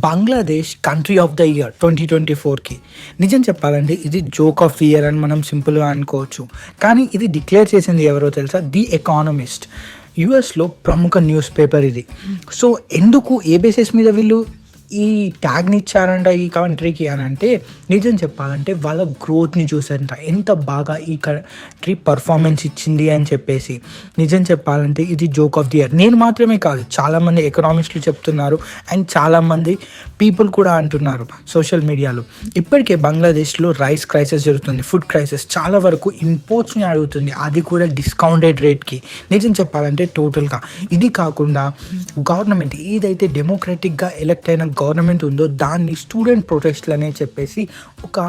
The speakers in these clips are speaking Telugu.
Bangladesh country of the year 2024కి నిజం చెప్పాలంటే ఇది జోక్ ఆఫ్ ది ఇయర్ అని మనం సింపుల్గా అనుకోవచ్చు. కానీ ఇది డిక్లేర్ చేసింది ఎవరో తెలుసా? ది ఎకానమిస్ట్, యుఎస్లో ప్రముఖ న్యూస్ పేపర్ ఇది. సో ఎందుకు ఏ బేసిస్ మీద వీళ్ళు ఈ ట్యాగ్ని ఇచ్చారంట ఈ కంట్రీకి అని అంటే, నిజం చెప్పాలంటే వాళ్ళ గ్రోత్ని చూసారంట, ఎంత బాగా ఈ కంట్రీ పర్ఫార్మెన్స్ ఇచ్చింది అని చెప్పేసి. నిజం చెప్పాలంటే ఇది జోక్ ఆఫ్ ది ఇయర్. నేను మాత్రమే కాదు, చాలామంది ఎకనామిస్టులు చెప్తున్నారు అండ్ చాలామంది పీపుల్ కూడా అంటున్నారు సోషల్ మీడియాలో. ఇప్పటికే బంగ్లాదేశ్లో రైస్ క్రైసిస్ జరుగుతుంది, ఫుడ్ క్రైసిస్, చాలా వరకు ఇంపోర్ట్స్ని అడుగుతుంది, అది కూడా డిస్కౌంటెడ్ రేట్కి. నిజం చెప్పాలంటే టోటల్గా ఇది కాకుండా గవర్నమెంట్ ఏదైతే డెమోక్రటిక్గా ఎలక్ట్ అయిన గవర్నమెంట్ ఉందో దాన్ని స్టూడెంట్ ప్రొటెస్ట్లు అనే చెప్పేసి ఒక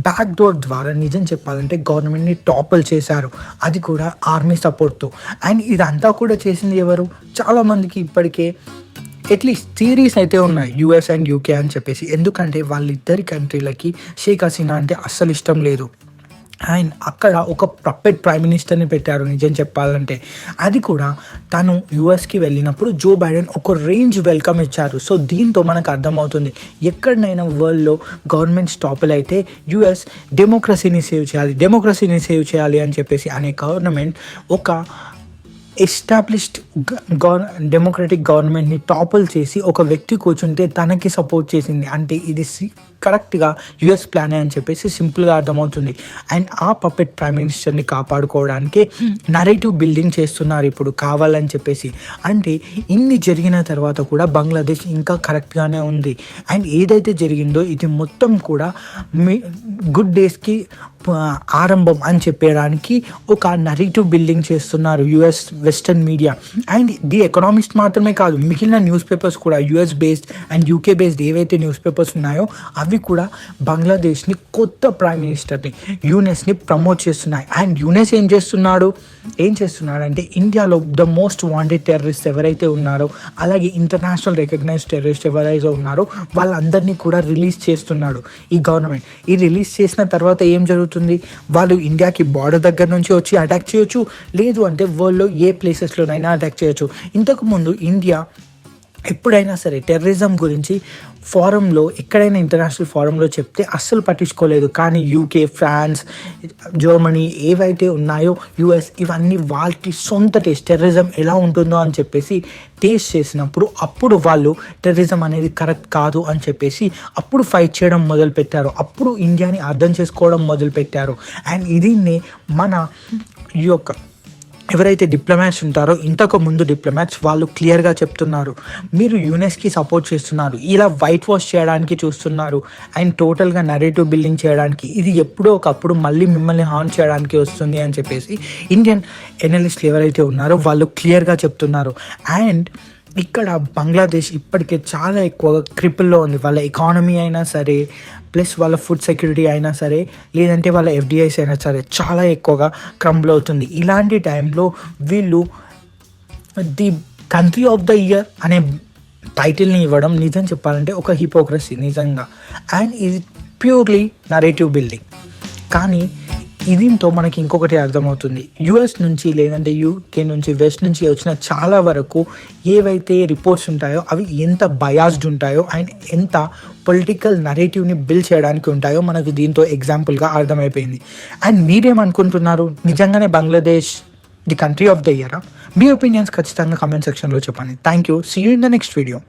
బ్యాక్ డోర్ ద్వారా నిజం చెప్పాలంటే గవర్నమెంట్ని టాపల్ చేశారు, అది కూడా ఆర్మీ సపోర్ట్తో. అండ్ ఇదంతా కూడా చేసింది ఎవరు? చాలామందికి ఇప్పటికే అట్లీస్ట్ థియరీస్ అయితే ఉన్నాయి, యూఎస్ అండ్ యూకే అని చెప్పేసి. ఎందుకంటే వాళ్ళిద్దరి కంట్రీలకి షేక్ హసీనా అంటే అస్సలు ఇష్టం లేదు. అండ్ అక్కడ ఒక పప్పెట్ ప్రైమ్ మినిస్టర్ని పెట్టారు నిజం చెప్పాలంటే. అది కూడా తను యూఎస్కి వెళ్ళినప్పుడు జో బైడెన్ ఒక రేంజ్ వెల్కమ్ ఇచ్చారు. సో దీంతో మనకు అర్థమవుతుంది, ఎక్కడైనా వరల్డ్లో గవర్నమెంట్ స్టాపుల్ అయితే యూఎస్ డెమోక్రసీని సేవ్ చేయాలి అని చెప్పేసి అనే గవర్నమెంట్ ఒక ఎస్టాబ్లిష్డ్ డెమోక్రటిక్ గవర్నమెంట్ని టాపుల్ చేసి ఒక వ్యక్తి కూర్చుంటే తనకి సపోర్ట్ చేసింది. అంటే ఇది కరెక్ట్గా యుఎస్ ప్లానే అని చెప్పేసి సింపుల్గా అర్థమవుతుంది. అండ్ ఆ పప్పెట్ ప్రైమ్ మినిస్టర్ని కాపాడుకోవడానికి నరేటివ్ బిల్డింగ్ చేస్తున్నారు ఇప్పుడు కావాలని చెప్పేసి. అంటే ఇన్ని జరిగిన తర్వాత కూడా బంగ్లాదేశ్ ఇంకా కరెక్ట్గానే ఉంది. అండ్ ఏదైతే జరిగిందో ఇది మొత్తం కూడా గుడ్ డేస్కి ఆరంభం అని చెప్పడానికి ఒక నరేటివ్ బిల్డింగ్ చేస్తున్నారు US western media. And the economist మాత్రమే కాదు, మిగిలిన న్యూస్ పేపర్స్ కూడా US based and UK based ఏవైతే న్యూస్ పేపర్స్ ఉన్నాయో అవి కూడా బంగ్లాదేశ్ని కొత్త ప్రైమ్ మినిస్టర్ని యూనెస్ని ప్రమోట్ చేస్తున్నాయి. అండ్ యూనెస్ ఏం చేస్తున్నాడంటే ఇండియాలో ద మోస్ట్ వాంటెడ్ టెర్రరిస్ట్ ఎవరైతే ఉన్నారో, అలాగే ఇంటర్నేషనల్ రికగ్నైజ్డ్ టెర్రరిస్ట్ ఎవరైతే ఉన్నారో వాళ్ళందరినీ కూడా రిలీజ్ చేస్తున్నాడు ఈ గవర్నమెంట్. ఈ రిలీజ్ చేసిన తర్వాత ఏం జరుగుతుంది? వాళ్ళు ఇండియాకి బార్డర్ దగ్గర నుంచి వచ్చి అటాక్ చేయొచ్చు, లేదు అంటే వరల్డ్లో ఏ ప్లేసెస్లోనైనా అటాక్ చేయొచ్చు. ఇంతకుముందు ఇండియా ఎప్పుడైనా సరే టెర్రరిజం గురించి ఫారంలో, ఎక్కడైనా ఇంటర్నేషనల్ ఫారంలో చెప్తే అస్సలు పట్టించుకోలేదు. కానీ యూకే, ఫ్రాన్స్, జర్మనీ ఏవైతే ఉన్నాయో, యుఎస్, ఇవన్నీ వాళ్ళకి సొంత టెర్రరిజం ఎలా ఉంటుందో అని చెప్పేసి టేస్ట్ చేసినప్పుడు అప్పుడు వాళ్ళు టెర్రరిజం అనేది కరెక్ట్ కాదు అని చెప్పేసి అప్పుడు ఫైట్ చేయడం మొదలుపెట్టారు. అప్పుడు ఇండియాని అర్థం చేసుకోవడం మొదలుపెట్టారు. అండ్ దీన్ని మన ఈ యొక్క ఎవరైతే డిప్లొమాట్స్ ఉంటారో, ఇంతకు ముందు డిప్లొమాట్స్, వాళ్ళు క్లియర్గా చెప్తున్నారు, మీరు యునెస్కి సపోర్ట్ చేస్తున్నారు, ఇలా వైట్ వాష్ చేయడానికి చూస్తున్నారు అండ్ టోటల్గా నరేటివ్ బిల్డింగ్ చేయడానికి, ఇది ఎప్పుడో ఒకప్పుడు మళ్ళీ మిమ్మల్ని హార్మ్ చేయడానికి వస్తుంది అని చెప్పేసి ఇండియన్ ఎనలిస్టులు ఎవరైతే ఉన్నారో వాళ్ళు క్లియర్గా చెప్తున్నారు. అండ్ ఇక్కడ బంగ్లాదేశ్ ఇప్పటికే చాలా ఎక్కువగా క్రిపుల్లో ఉంది. వాళ్ళ ఎకానమీ అయినా సరే, ప్లస్ వాళ్ళ ఫుడ్ సెక్యూరిటీ అయినా సరే, లేదంటే వాళ్ళ ఎఫ్డిఐస్ అయినా సరే చాలా ఎక్కువగా క్రంబుల్ అవుతుంది. ఇలాంటి టైంలో వీళ్ళు the country of the year అనే టైటిల్ని ఇవ్వడం నిజం చెప్పాలంటే ఒక హిపోక్రసీ నిజంగా. అండ్ ఇది ప్యూర్లీ నరేటివ్ బిల్డింగ్. కానీ దీంతో మనకి ఇంకొకటి అర్థమవుతుంది, యుఎస్ నుంచి లేదంటే యూకే నుంచి, వెస్ట్ నుంచి వచ్చిన చాలా వరకు ఏవైతే రిపోర్ట్స్ ఉంటాయో అవి ఎంత బయాస్డ్ ఉంటాయో అండ్ ఎంత పొలిటికల్ నరేటివ్ని బిల్డ్ చేయడానికి ఉంటాయో మనకు దీంతో ఎగ్జాంపుల్గా అర్థమైపోయింది. అండ్ మీరేమనుకుంటున్నారు? నిజంగానే Bangladesh the country of the ఇయరా? మీ ఒపీనియన్స్ ఖచ్చితంగా కామెంట్ సెక్షన్లో చెప్పండి. Thank you. See you in the next video.